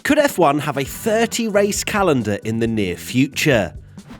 Could F1 have a 30-race calendar in the near future?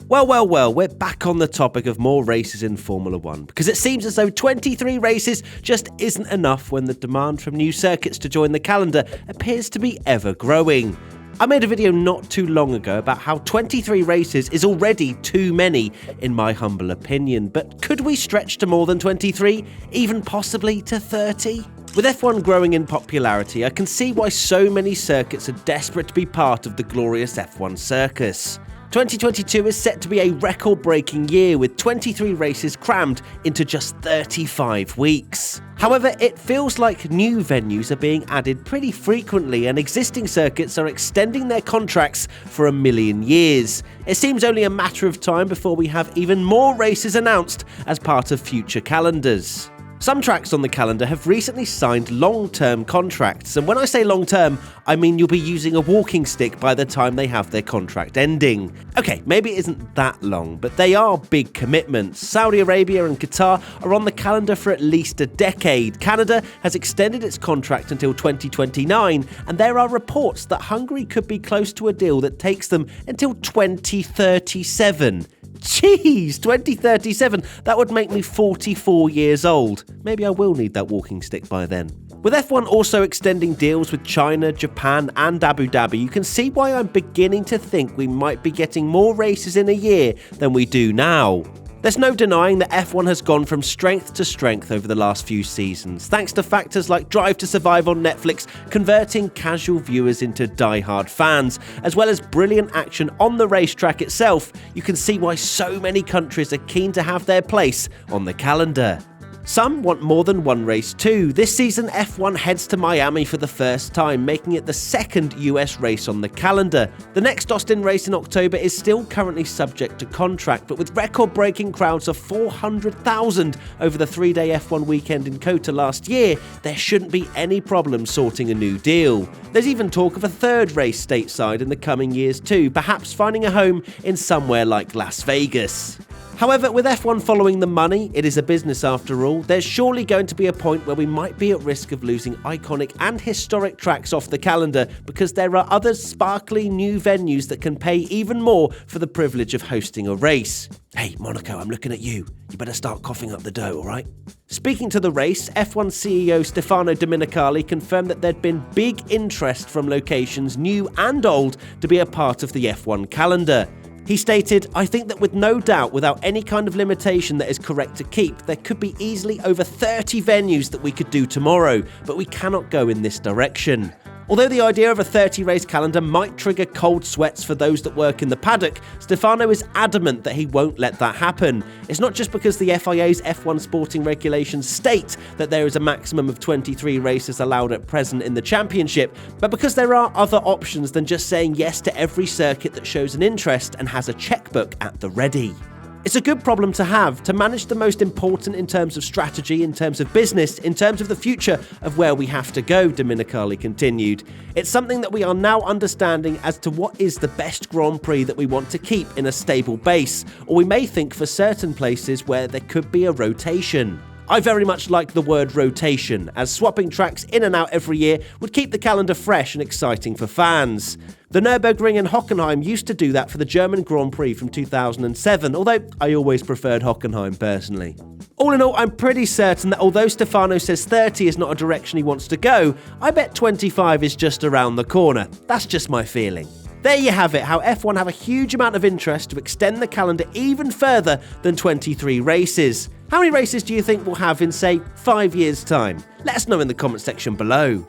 Well, we're back on the topic of more races in Formula 1, because it seems as though 23 races just isn't enough when the demand from new circuits to join the calendar appears to be ever growing. I made a video not too long ago about how 23 races is already too many, in my humble opinion, but could we stretch to more than 23, even possibly to 30? With F1 growing in popularity, I can see why so many circuits are desperate to be part of the glorious F1 circus. 2022 is set to be a record-breaking year, with 23 races crammed into just 35 weeks. However, it feels like new venues are being added pretty frequently, and existing circuits are extending their contracts for 1,000,000 years. It seems only a matter of time before we have even more races announced as part of future calendars. Some tracks on the calendar have recently signed long-term contracts, and when I say long-term, I mean you'll be using a walking stick by the time they have their contract ending. Okay, maybe it isn't that long, but they are big commitments. Saudi Arabia and Qatar are on the calendar for at least a decade. Canada has extended its contract until 2029, and there are reports that Hungary could be close to a deal that takes them until 2037. Jeez, 2037, that would make me 44 years old. Maybe I will need that walking stick by then. With F1 also extending deals with China, Japan and Abu Dhabi, you can see why I'm beginning to think we might be getting more races in a year than we do now. There's no denying that F1 has gone from strength to strength over the last few seasons, thanks to factors like Drive to Survive on Netflix converting casual viewers into die-hard fans, as well as brilliant action on the racetrack itself. You can see why so many countries are keen to have their place on the calendar. Some want more than one race too. This season, F1 heads to Miami for the first time, making it the second US race on the calendar. The next Austin race in October is still currently subject to contract, but with record-breaking crowds of 400,000 over the 3-day F1 weekend in COTA last year, there shouldn't be any problem sorting a new deal. There's even talk of a third race stateside in the coming years too, perhaps finding a home in somewhere like Las Vegas. However, with F1 following the money, it is a business after all, there's surely going to be a point where we might be at risk of losing iconic and historic tracks off the calendar, because there are other sparkly new venues that can pay even more for the privilege of hosting a race. Hey, Monaco, I'm looking at you. You better start coughing up the dough, alright? Speaking to the race, F1 CEO Stefano Domenicali confirmed that there'd been big interest from locations new and old to be a part of the F1 calendar. He stated, "I think that with no doubt, without any kind of limitation that is correct to keep, there could be easily over 30 venues that we could do tomorrow, but we cannot go in this direction." Although the idea of a 30-race calendar might trigger cold sweats for those that work in the paddock, Stefano is adamant that he won't let that happen. It's not just because the FIA's F1 sporting regulations state that there is a maximum of 23 races allowed at present in the championship, but because there are other options than just saying yes to every circuit that shows an interest and has a checkbook at the ready. It's a good problem to have, to manage the most important in terms of strategy, in terms of business, in terms of the future of where we have to go, Domenicali continued. It's something that we are now understanding as to what is the best Grand Prix that we want to keep in a stable base, or we may think for certain places where there could be a rotation. I very much like the word rotation, as swapping tracks in and out every year would keep the calendar fresh and exciting for fans. The Nürburgring in Hockenheim used to do that for the German Grand Prix from 2007, although I always preferred Hockenheim personally. All in all, I'm pretty certain that although Stefano says 30 is not a direction he wants to go, I bet 25 is just around the corner. That's just my feeling. There you have it, how F1 have a huge amount of interest to extend the calendar even further than 23 races. How many races do you think we'll have in, say, 5 years' time? Let us know in the comment section below.